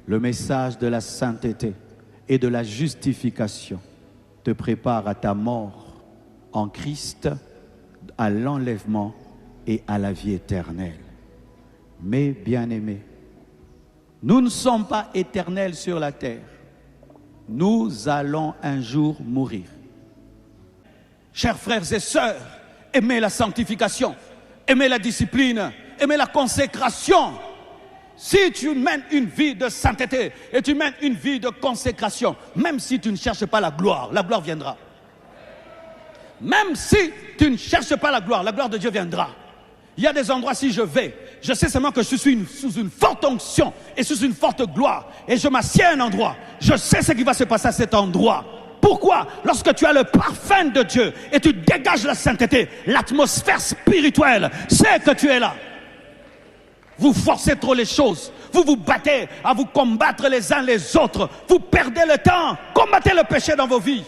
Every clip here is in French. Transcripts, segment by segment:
Le message de la sainteté et de la justification te prépare à ta mort en Christ, à l'enlèvement et à la vie éternelle. Mes bien-aimés, nous ne sommes pas éternels sur la terre. Nous allons un jour mourir. Chers frères et sœurs, aimez la sanctification, aimez la discipline, aimez la consécration. Si tu mènes une vie de sainteté et tu mènes une vie de consécration, même si tu ne cherches pas la gloire viendra. Même si tu ne cherches pas la gloire de Dieu viendra. Il y a des endroits, si je vais, je sais seulement que je suis sous une forte onction et sous une forte gloire. Et je m'assieds à un endroit. Je sais ce qui va se passer à cet endroit. Pourquoi? Lorsque tu as le parfum de Dieu et tu dégages la sainteté, l'atmosphère spirituelle sait que tu es là. Vous forcez trop les choses. Vous vous battez à vous combattre les uns les autres. Vous perdez le temps. Combattez le péché dans vos vies.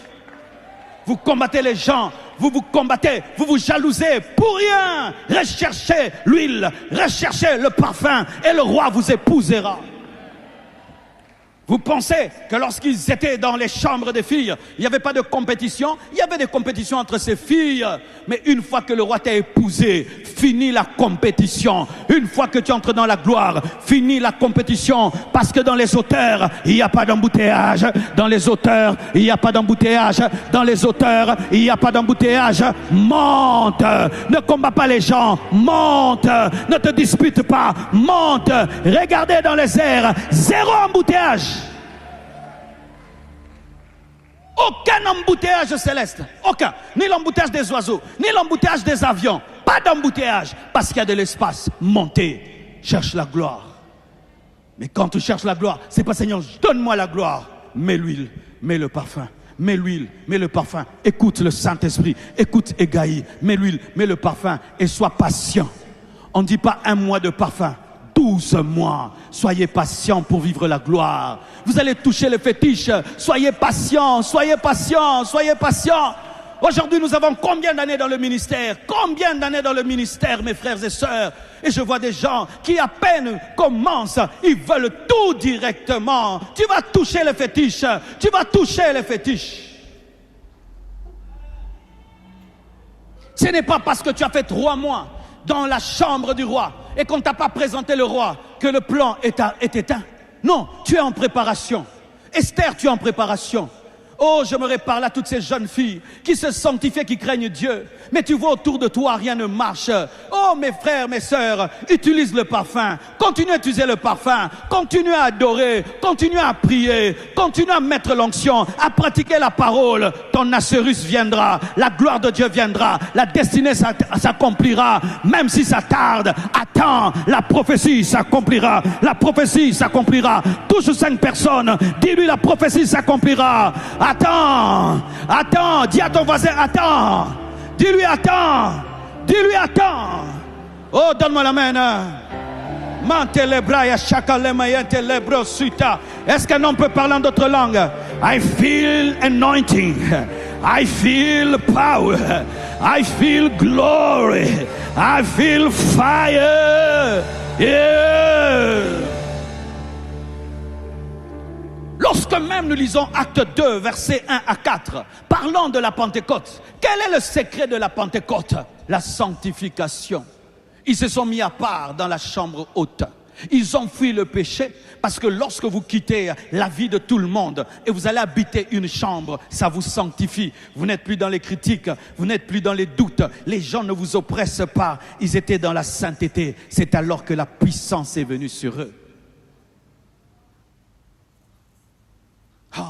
Vous combattez les gens, vous vous combattez, vous vous jalousez pour rien. Recherchez l'huile, recherchez le parfum et le roi vous épousera. Vous pensez que lorsqu'ils étaient dans les chambres des filles, il n'y avait pas de compétition? Il y avait des compétitions entre ces filles. Mais une fois que le roi t'a épousé, finit la compétition. Une fois que tu entres dans la gloire, finit la compétition. Parce que dans les hauteurs, il n'y a pas d'embouteillage. Dans les hauteurs, il n'y a pas d'embouteillage. Dans les hauteurs, il n'y a pas d'embouteillage. Monte. Ne combat pas les gens. Monte. Ne te dispute pas. Monte. Regardez dans les airs. Zéro embouteillage. Aucun embouteillage céleste, aucun, ni l'embouteillage des oiseaux, ni l'embouteillage des avions, pas d'embouteillage, parce qu'il y a de l'espace. Montez, cherche la gloire. Mais quand tu cherches la gloire, c'est pas Seigneur, donne-moi la gloire. Mets l'huile, mets le parfum, mets l'huile, mets le parfum. Écoute le Saint-Esprit, écoute Égaïe, mets l'huile, mets le parfum et sois patient. On ne dit pas 1 mois de parfum. 12 mois, soyez patient pour vivre la gloire. Vous allez toucher les fétiches, soyez patient, soyez patient, soyez patient. Aujourd'hui, nous avons combien d'années dans le ministère? Combien d'années dans le ministère, mes frères et sœurs? Et je vois des gens qui à peine commencent, ils veulent tout directement. Tu vas toucher les fétiches, tu vas toucher les fétiches. Ce n'est pas parce que tu as fait 3 mois dans la chambre du roi et qu'on ne t'a pas présenté le roi que le plan est éteint. Non, tu es en préparation. Esther, tu es en préparation. Oh, j'aimerais parler à toutes ces jeunes filles qui se sanctifient, qui craignent Dieu. Mais tu vois autour de toi, rien ne marche. Oh, mes frères, mes sœurs, utilise le parfum. Continue à utiliser le parfum. Continue à adorer. Continue à prier. Continue à mettre l'onction, à pratiquer la parole. Ton Assurus viendra. La gloire de Dieu viendra. La destinée s'accomplira. Même si ça tarde, attends. La prophétie s'accomplira. La prophétie s'accomplira. Touche 5 personnes. Dis-lui, la prophétie s'accomplira. Attends, attends, dis à ton voisin, attends. Dis-lui, attends. Dis-lui, attends. Oh, donne-moi la main. Est-ce qu'un homme peut parler en d'autres langues? I feel anointing. I feel power. I feel glory. I feel fire. Yeah. Lorsque même nous lisons Acte 2, versets 1 à 4, parlant de la Pentecôte, quel est le secret de la Pentecôte? La sanctification. Ils se sont mis à part dans la chambre haute. Ils ont fui le péché parce que lorsque vous quittez la vie de tout le monde et vous allez habiter une chambre, ça vous sanctifie. Vous n'êtes plus dans les critiques, vous n'êtes plus dans les doutes. Les gens ne vous oppressent pas. Ils étaient dans la sainteté. C'est alors que la puissance est venue sur eux. Oh.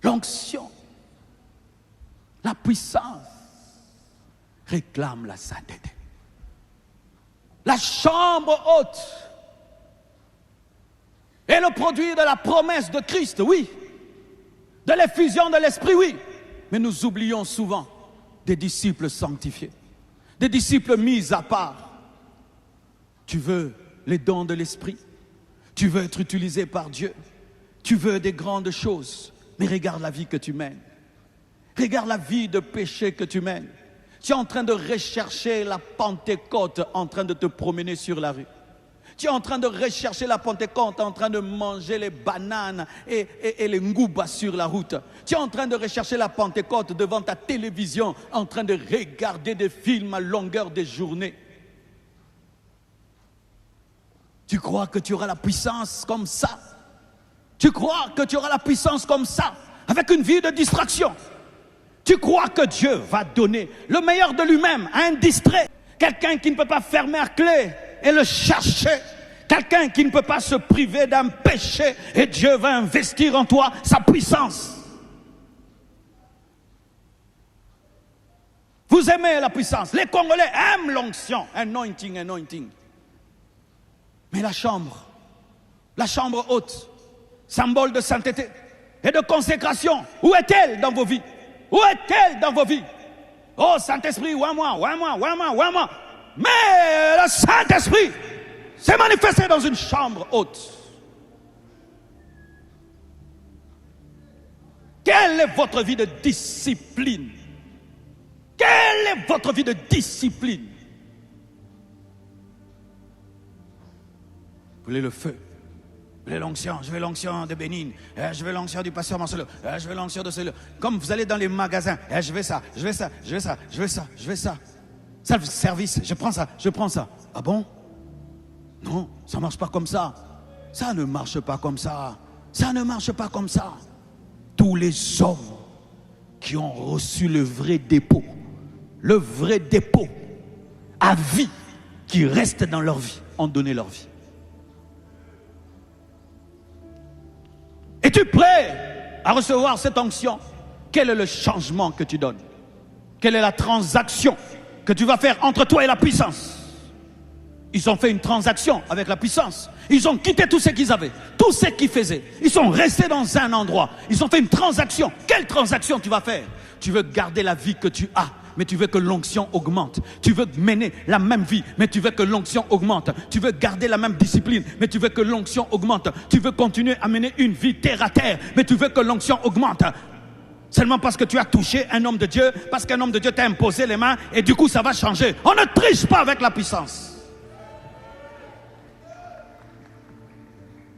L'onction, la puissance réclame la sainteté. La chambre haute est le produit de la promesse de Christ, oui. De l'effusion de l'Esprit, oui. Mais nous oublions souvent des disciples sanctifiés, des disciples mis à part. Tu veux les dons de l'Esprit, tu veux être utilisé par Dieu, tu veux des grandes choses, mais regarde la vie que tu mènes. Regarde la vie de péché que tu mènes. Tu es en train de rechercher la Pentecôte en train de te promener sur la rue. Tu es en train de rechercher la Pentecôte en train de manger les bananes et les ngoubas sur la route. Tu es en train de rechercher la Pentecôte devant ta télévision en train de regarder des films à longueur de journée. Tu crois que tu auras la puissance comme ça? Tu crois que tu auras la puissance comme ça avec une vie de distraction? Tu crois que Dieu va donner le meilleur de lui-même à un distrait? Quelqu'un qui ne peut pas fermer à clé et le chercher. Quelqu'un qui ne peut pas se priver d'un péché et Dieu va investir en toi sa puissance. Vous aimez la puissance. Les Congolais aiment l'onction. Anointing, anointing. Mais la chambre haute, symbole de sainteté et de consécration, où est-elle dans vos vies? Où est-elle dans vos vies? Oh Saint-Esprit, ouah-moi. Mais le Saint-Esprit s'est manifesté dans une chambre haute. Quelle est votre vie de discipline? Quelle est votre vie de discipline? Vous voulez le feu? Je veux l'onction, je veux l'onction de Bénigne, je veux l'onction du pasteur Marcelo, je veux l'onction de celui-là. Comme vous allez dans les magasins, je veux ça. Service, je prends ça. Ah bon? Non, ça ne marche pas comme ça. Ça ne marche pas comme ça. Ça ne marche pas comme ça. Tous les hommes qui ont reçu le vrai dépôt à vie, qui reste dans leur vie, ont donné leur vie. Es-tu prêt à recevoir cette onction? Quel est le changement que tu donnes? Quelle est la transaction que tu vas faire entre toi et la puissance? Ils ont fait une transaction avec la puissance. Ils ont quitté tout ce qu'ils avaient, tout ce qu'ils faisaient. Ils sont restés dans un endroit. Ils ont fait une transaction. Quelle transaction tu vas faire? Tu veux garder la vie que tu as, mais tu veux que l'onction augmente. Tu veux mener la même vie, mais tu veux que l'onction augmente. Tu veux garder la même discipline, mais tu veux que l'onction augmente. Tu veux continuer à mener une vie terre à terre, mais tu veux que l'onction augmente. Seulement parce que tu as touché un homme de Dieu, parce qu'un homme de Dieu t'a imposé les mains, et du coup ça va changer. On ne triche pas avec la puissance.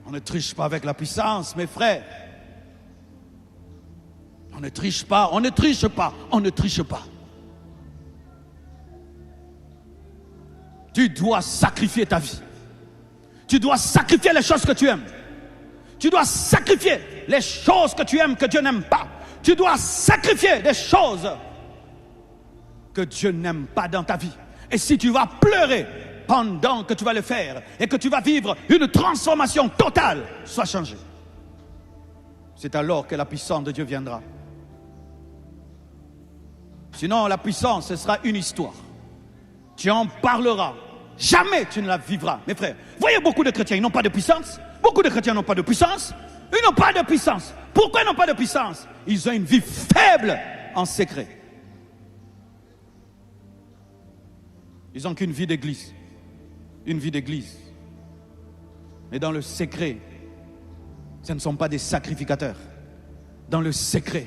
On ne triche pas avec la puissance, mes frères. On ne triche pas. Tu dois sacrifier ta vie. Tu dois sacrifier les choses que tu aimes. Tu dois sacrifier les choses que tu aimes, que Dieu n'aime pas. Tu dois sacrifier des choses que Dieu n'aime pas dans ta vie. Et si tu vas pleurer pendant que tu vas le faire et que tu vas vivre une transformation totale, sois changé. C'est alors que la puissance de Dieu viendra. Sinon, la puissance, ce sera une histoire. Tu en parleras. Jamais tu ne la vivras. Mes frères, voyez beaucoup de chrétiens, ils n'ont pas de puissance. Beaucoup de chrétiens n'ont pas de puissance. Ils n'ont pas de puissance. Pourquoi ils n'ont pas de puissance? Ils ont une vie faible en secret. Ils n'ont qu'une vie d'église. Une vie d'église. Mais dans le secret, ce ne sont pas des sacrificateurs. Dans le secret,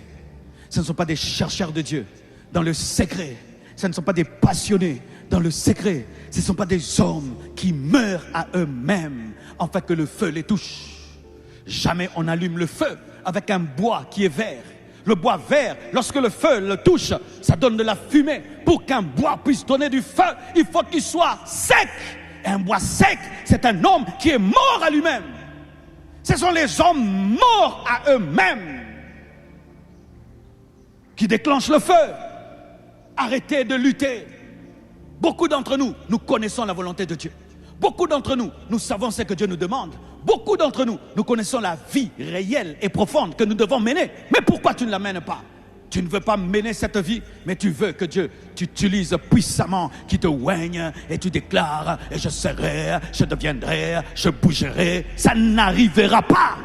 ce ne sont pas des chercheurs de Dieu. Dans le secret, ce ne sont pas des passionnés. Dans le secret, ce ne sont pas des hommes qui meurent à eux-mêmes afin que le feu les touche. Jamais on allume le feu avec un bois qui est vert. Le bois vert, lorsque le feu le touche, ça donne de la fumée. Pour qu'un bois puisse donner du feu, il faut qu'il soit sec. Et un bois sec, c'est un homme qui est mort à lui-même. Ce sont les hommes morts à eux-mêmes qui déclenchent le feu. Arrêtez de lutter. Beaucoup d'entre nous, nous connaissons la volonté de Dieu. Beaucoup d'entre nous, nous savons ce que Dieu nous demande. Beaucoup d'entre nous, nous connaissons la vie réelle et profonde que nous devons mener. Mais pourquoi tu ne la mènes pas? Tu ne veux pas mener cette vie, mais tu veux que Dieu t'utilise puissamment, qui te oigne et tu déclares, et je serai, je deviendrai, je bougerai. Ça n'arrivera pas.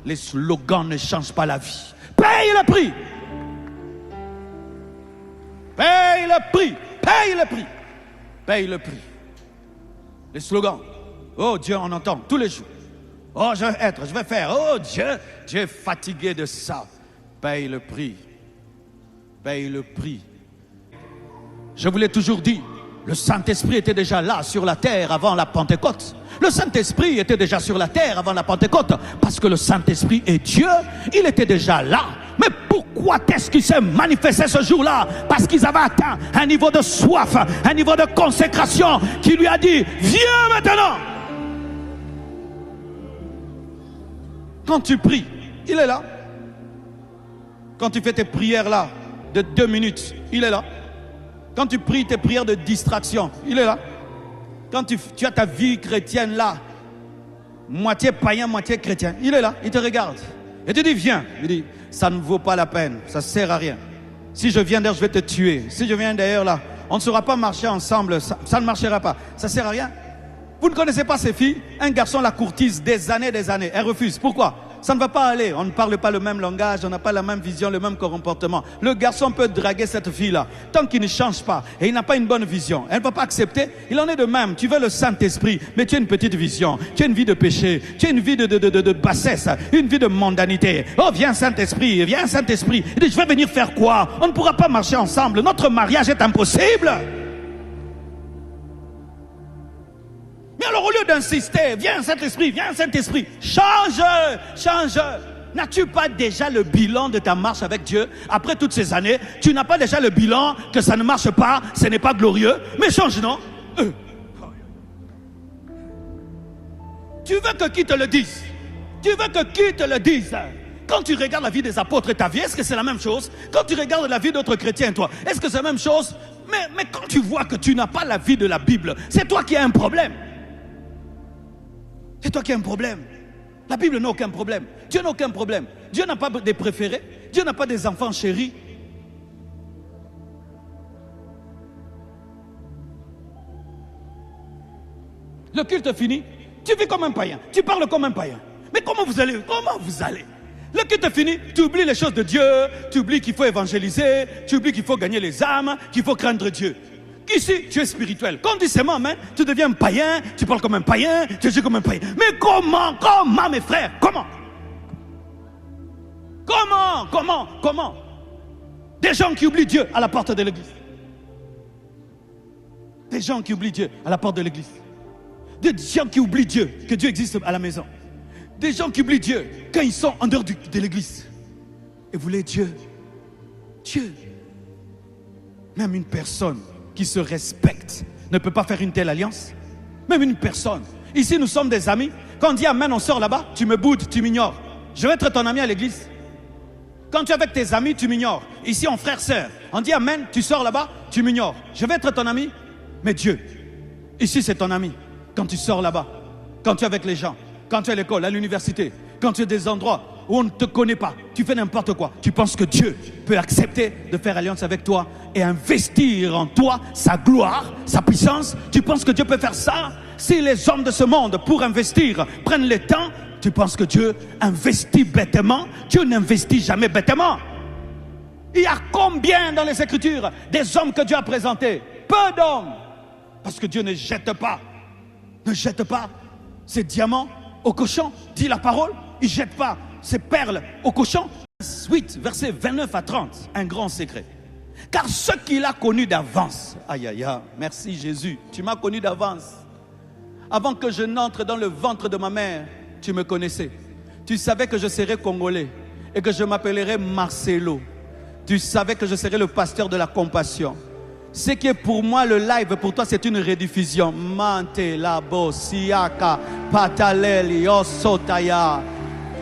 Les slogans ne changent pas la vie. Paye le prix. Paye le prix. Paye le prix. Paye le prix. Les slogans. Oh Dieu, on entend tous les jours. Oh, je vais être, je vais faire. Oh Dieu est fatigué de ça. Paye le prix. Paye le prix. Je vous l'ai toujours dit, le Saint-Esprit était déjà là sur la terre avant la Pentecôte. Le Saint-Esprit était déjà sur la terre avant la Pentecôte. Parce que le Saint-Esprit est Dieu, il était déjà là. Mais pourquoi est-ce qu'il s'est manifesté ce jour-là? Parce qu'ils avaient atteint un niveau de soif, un niveau de consécration qui lui a dit, viens maintenant. Quand tu pries, il est là. Quand tu fais tes prières là, de 2 minutes, il est là. Quand tu pries tes prières de distraction, il est là. Quand tu as ta vie chrétienne là, moitié païen, moitié chrétien, il est là, il te regarde. Et tu dis, viens. Il dit, ça ne vaut pas la peine, ça ne sert à rien. Si je viens d'ailleurs, je vais te tuer. Si je viens d'ailleurs là, on ne saura pas marcher ensemble, ça ne marchera pas. Ça ne sert à rien. Vous ne connaissez pas ces filles? Un garçon la courtise des années, elle refuse. Pourquoi? Ça ne va pas aller, on ne parle pas le même langage, on n'a pas la même vision, le même comportement. Le garçon peut draguer cette fille-là, tant qu'il ne change pas et il n'a pas une bonne vision, elle ne va pas accepter. Il en est de même, tu veux le Saint-Esprit, mais tu as une petite vision, tu as une vie de péché, tu as une vie de bassesse, une vie de mondanité. Oh, viens Saint-Esprit, viens Saint-Esprit. Il dit, je vais venir faire quoi? On ne pourra pas marcher ensemble, notre mariage est impossible. Mais alors au lieu d'insister, viens Saint-Esprit, change, change. N'as-tu pas déjà le bilan de ta marche avec Dieu? Après toutes ces années, tu n'as pas déjà le bilan que ça ne marche pas, ce n'est pas glorieux? Mais change, non? Tu veux que qui te le dise? Tu veux que qui te le dise? Quand tu regardes la vie des apôtres et ta vie, est-ce que c'est la même chose? Quand tu regardes la vie d'autres chrétiens, toi, est-ce que c'est la même chose? Mais quand tu vois que tu n'as pas la vie de la Bible, c'est toi qui as un problème. C'est toi qui as un problème. La Bible n'a aucun problème. Dieu n'a aucun problème. Dieu n'a pas des préférés. Dieu n'a pas des enfants chéris. Le culte fini. Tu vis comme un païen. Tu parles comme un païen. Mais comment vous allez? Le culte fini. Tu oublies les choses de Dieu. Tu oublies qu'il faut évangéliser. Tu oublies qu'il faut gagner les âmes. Qu'il faut craindre Dieu. Ici, tu es spirituel. Quand tu dis seulement amen, tu deviens païen, tu parles comme un païen, tu agis comme un païen. Mais comment, mes frères? Comment? Des gens qui oublient Dieu à la porte de l'église. Des gens qui oublient Dieu à la porte de l'église. Des gens qui oublient Dieu, que Dieu existe à la maison. Des gens qui oublient Dieu quand ils sont en dehors de l'église. Et vous voulez Dieu. Même une personne qui se respecte ne peut pas faire une telle alliance. Même une personne. Ici, nous sommes des amis. Quand on dit amen, on sort là-bas, tu me boudes, tu m'ignores. Je vais être ton ami à l'église. Quand tu es avec tes amis, tu m'ignores. Ici, on frère-sœur. On dit amen, tu sors là-bas, tu m'ignores. Je vais être ton ami, mais Dieu. Ici, c'est ton ami. Quand tu sors là-bas, quand tu es avec les gens, quand tu es à l'école, à l'université, quand tu es des endroits où on ne te connaît pas, tu fais n'importe quoi. Tu penses que Dieu peut accepter de faire alliance avec toi et investir en toi sa gloire, sa puissance. Tu penses que Dieu peut faire ça? Si les hommes de ce monde, pour investir, prennent le temps, tu penses que Dieu investit bêtement? Dieu n'investit jamais bêtement. Il y a combien dans les Écritures des hommes que Dieu a présentés? Peu d'hommes. Parce que Dieu ne jette pas ses diamants au cochon, dit la parole. Il ne jette pas ses perles au cochon. 8, versets 29 à 30, un grand secret. Car ce qu'il a connu d'avance, aïe aïe aïe, merci Jésus, tu m'as connu d'avance. Avant que je n'entre dans le ventre de ma mère, tu me connaissais. Tu savais que je serais congolais et que je m'appellerais Marcelo. Tu savais que je serais le pasteur de la compassion. Ce qui est pour moi le live, pour toi c'est une rediffusion. Mante labo siaka pataleli osotaya.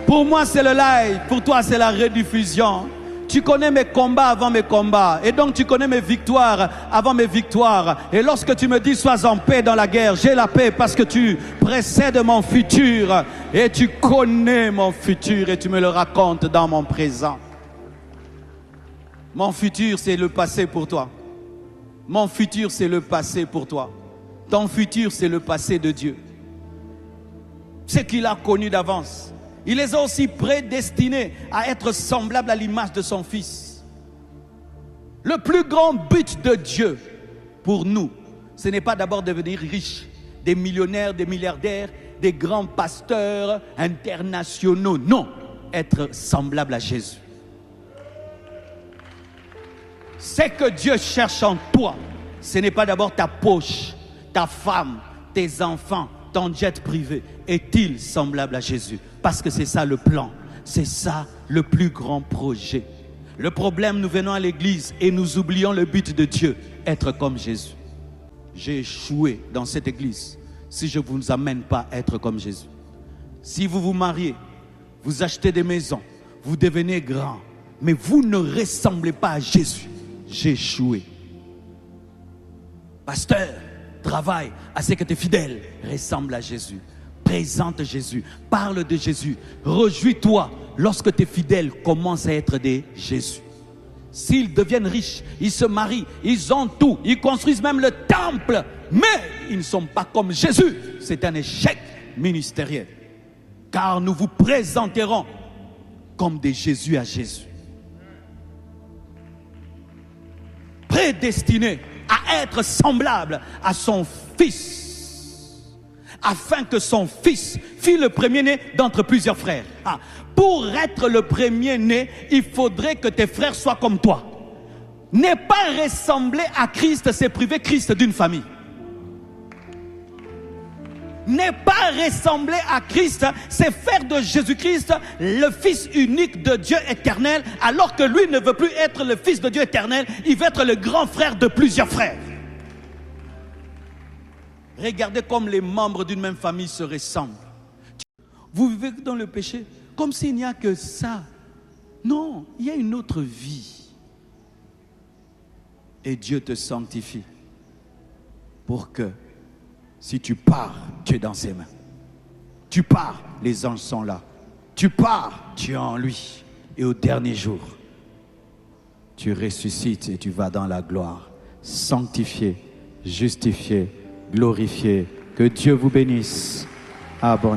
Pour moi c'est le live, pour toi c'est la rediffusion. Tu connais mes combats avant mes combats. Et donc tu connais mes victoires avant mes victoires. Et lorsque tu me dis sois en paix dans la guerre, j'ai la paix parce que tu précèdes mon futur. Et tu connais mon futur et tu me le racontes dans mon présent. Mon futur c'est le passé pour toi. Mon futur c'est le passé pour toi. Ton futur c'est le passé de Dieu. Ce qu'il a connu d'avance. Il les a aussi prédestinés à être semblables à l'image de son Fils. Le plus grand but de Dieu pour nous, ce n'est pas d'abord devenir riche, des millionnaires, des milliardaires, des grands pasteurs internationaux. Non, être semblable à Jésus. C'est que Dieu cherche en toi, ce n'est pas d'abord ta poche, ta femme, tes enfants, ton jet privé. Est-il semblable à Jésus? Parce que c'est ça le plan. C'est ça le plus grand projet. Le problème, nous venons à l'église et nous oublions le but de Dieu, être comme Jésus. J'ai échoué dans cette église si je ne vous amène pas à être comme Jésus. Si vous vous mariez, vous achetez des maisons, vous devenez grand, mais vous ne ressemblez pas à Jésus, j'ai échoué. Pasteur, travaille à ce que tes fidèles ressemblent à Jésus. Présente Jésus, parle de Jésus. Réjouis-toi lorsque tes fidèles commencent à être des Jésus. S'ils deviennent riches, ils se marient, ils ont tout, ils construisent même le temple, mais ils ne sont pas comme Jésus. C'est un échec ministériel. Car nous vous présenterons comme des Jésus à Jésus. Prédestiné à être semblable à son Fils, afin que son Fils fût le premier-né d'entre plusieurs frères. Pour être le premier-né, il faudrait que tes frères soient comme toi. Ne pas ressembler à Christ, c'est priver Christ d'une famille. Ne pas ressembler à Christ, c'est faire de Jésus-Christ le Fils unique de Dieu éternel, alors que lui ne veut plus être le Fils de Dieu éternel, il veut être le grand frère de plusieurs frères. Regardez comme les membres d'une même famille se ressemblent. Vous vivez dans le péché comme s'il n'y a que ça. Non, il y a une autre vie. Et Dieu te sanctifie pour que si tu pars, tu es dans ses mains. Tu pars, les anges sont là. Tu pars, tu es en lui. Et au dernier jour, tu ressuscites et tu vas dans la gloire. Sanctifié, justifié, glorifié. Que Dieu vous bénisse abondamment.